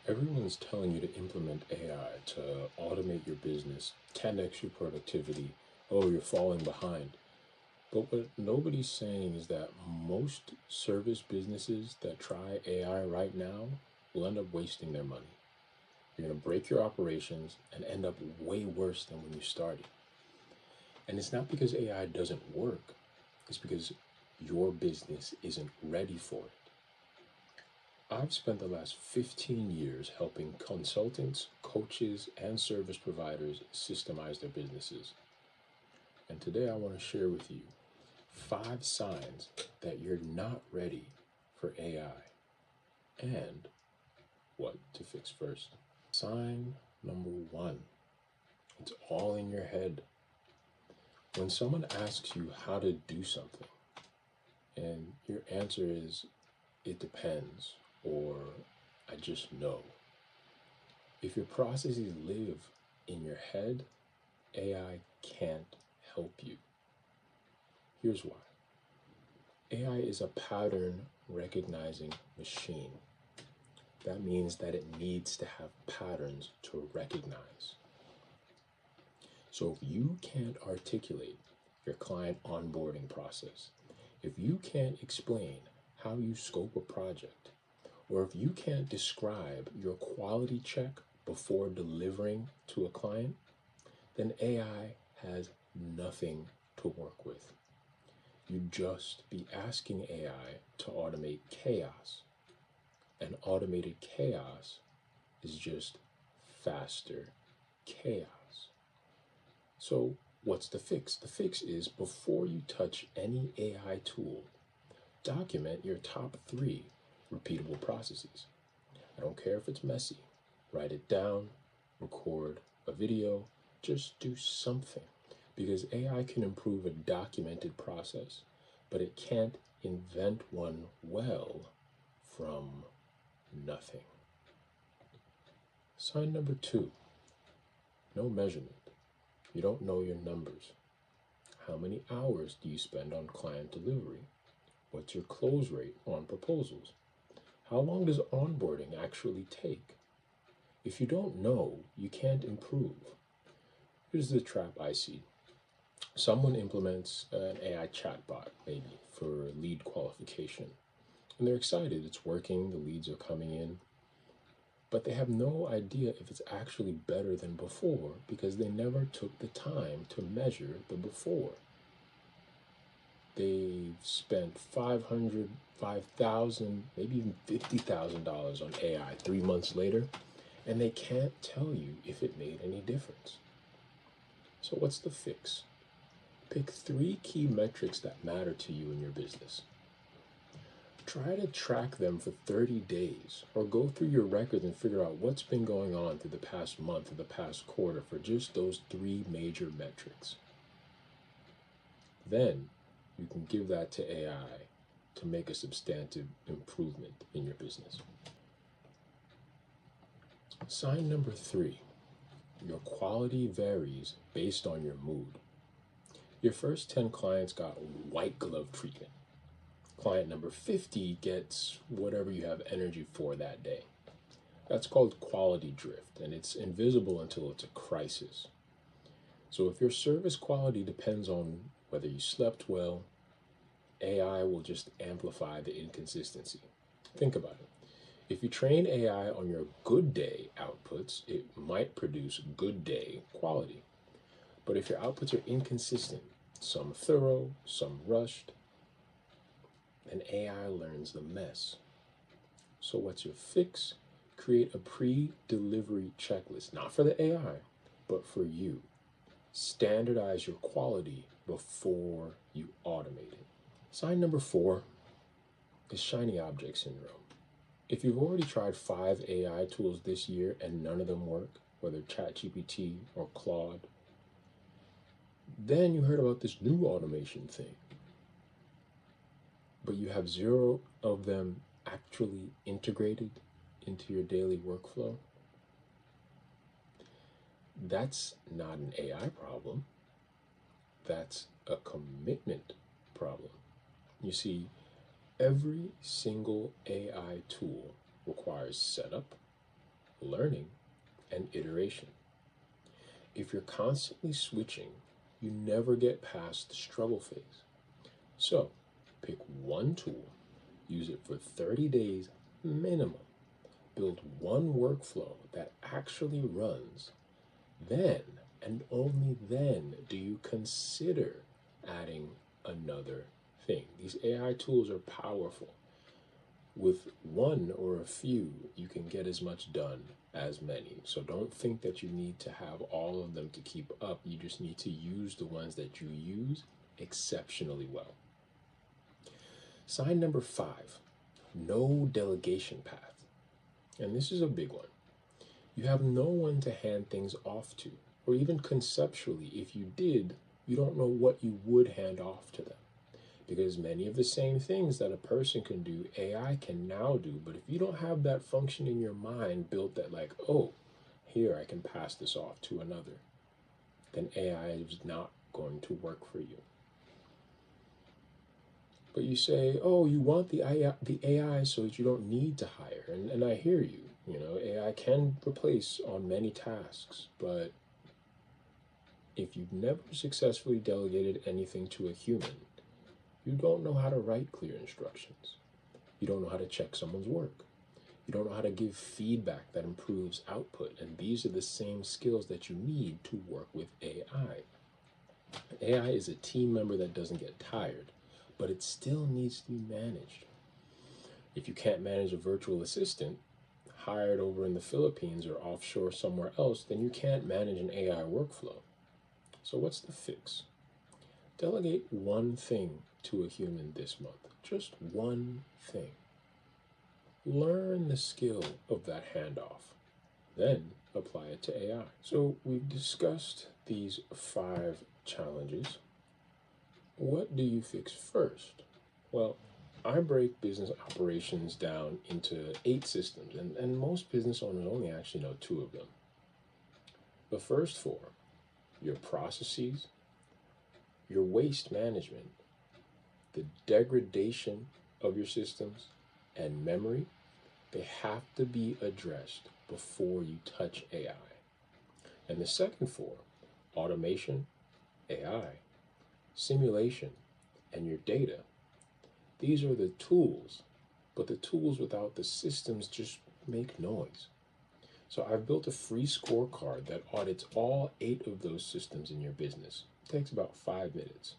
Everyone's telling you to implement AI to automate your business, 10x your productivity. Oh, you're falling behind. But what nobody's saying is that most service businesses that try AI right now will end up wasting their money. You're going to break your operations and end up way worse than when you started. And it's not because AI doesn't work, it's because your business isn't ready for it. I've spent the last 15 years helping consultants, coaches, and service providers systemize their businesses. And today I want to share with you 5 signs that you're not ready for AI and what to fix first. Sign number 1, it's all in your head. When someone asks you how to do something and your answer is, it depends, or I just know. If your processes live in your head, AI can't help you. Here's why. AI is a pattern recognizing machine. That means that it needs to have patterns to recognize. So if you can't articulate your client onboarding process, if you can't explain how you scope a project, or if you can't describe your quality check before delivering to a client, then AI has nothing to work with. You'd just be asking AI to automate chaos. And automated chaos is just faster chaos. So what's the fix? The fix is, before you touch any AI tool, document your top 3 repeatable processes. I don't care if it's messy. Write it down, record a video, just do something. Because AI can improve a documented process, but it can't invent one well from nothing. Sign number 2, no measurement. You don't know your numbers. How many hours do you spend on client delivery? What's your close rate on proposals? How long does onboarding actually take? If you don't know, you can't improve. Here's the trap I see. Someone implements an AI chatbot, maybe, for lead qualification. And they're excited, it's working, the leads are coming in. But they have no idea if it's actually better than before because they never took the time to measure the before. They've spent $500, $5,000, maybe even $50,000 on AI 3 months later, and they can't tell you if it made any difference. So what's the fix? Pick 3 key metrics that matter to you in your business. Try to track them for 30 days, or go through your records and figure out what's been going on through the past month or the past quarter for just those 3 major metrics. Then you can give that to AI to make a substantive improvement in your business. Sign number 3, your quality varies based on your mood. Your first 10 clients got white glove treatment. Client number 50 gets whatever you have energy for that day. That's called quality drift, and it's invisible until it's a crisis. So if your service quality depends on whether you slept well, AI will just amplify the inconsistency. Think about it. If you train AI on your good day outputs, it might produce good day quality. But if your outputs are inconsistent, some thorough, some rushed, then AI learns the mess. So what's your fix? Create a pre-delivery checklist, not for the AI, but for you. Standardize your quality before you automate it. Sign number 4 is shiny object syndrome. If you've already tried 5 AI tools this year and none of them work, whether ChatGPT or Claude, then you heard about this new automation thing, but you have 0 of them actually integrated into your daily workflow, that's not an AI problem. That's a commitment problem. You see, every single AI tool requires setup, learning and iteration. If you're constantly switching, you never get past the struggle phase. So, pick one tool, use it for 30 days minimum, build one workflow that actually runs. Then, and only then, do you consider adding another thing. These AI tools are powerful. With one or a few, you can get as much done as many. So don't think that you need to have all of them to keep up. You just need to use the ones that you use exceptionally well. Sign number 5, no delegation path. And this is a big one. You have no one to hand things off to, or even conceptually, if you did, you don't know what you would hand off to them. Because many of the same things that a person can do, AI can now do. But if you don't have that function in your mind built that like, oh, here I can pass this off to another, then AI is not going to work for you. But you say, oh, you want the AI so that you don't need to hire. And I hear you. You know, AI can replace on many tasks. But if you've never successfully delegated anything to a human, you don't know how to write clear instructions. You don't know how to check someone's work. You don't know how to give feedback that improves output. And these are the same skills that you need to work with AI. AI is a team member that doesn't get tired, but it still needs to be managed. If you can't manage a virtual assistant hired over in the Philippines or offshore somewhere else, then you can't manage an AI workflow. So what's the fix? Delegate one thing to a human this month. Just one thing. Learn the skill of that handoff. Then apply it to AI. So we've discussed these 5 challenges. What do you fix first? Well, I break business operations down into 8 systems, and most business owners only actually know 2 of them. The first 4, your processes, your waste management, the degradation of your systems, and memory, they have to be addressed before you touch AI. And the second 4, automation, AI, simulation, and your data, these are the tools, but the tools without the systems just make noise. So I've built a free scorecard that audits all 8 of those systems in your business. It takes about 5 minutes.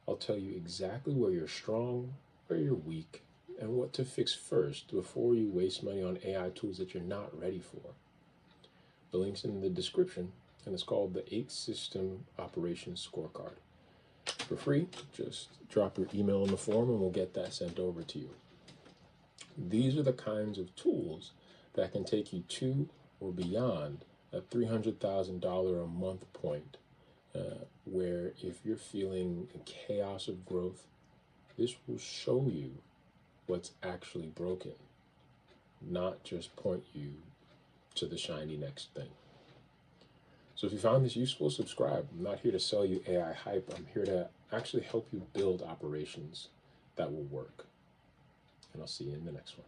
I'll tell you exactly where you're strong, where you're weak, and what to fix first before you waste money on AI tools that you're not ready for. The link's in the description, and it's called the 8 System Operations Scorecard. For free, just drop your email in the form and we'll get that sent over to you. These are the kinds of tools that can take you to or beyond a $300,000 a month point, where if you're feeling chaos of growth, this will show you what's actually broken, not just point you to the shiny next thing. So if you found this useful, subscribe. I'm not here to sell you AI hype. I'm here to actually help you build operations that will work. And I'll see you in the next one.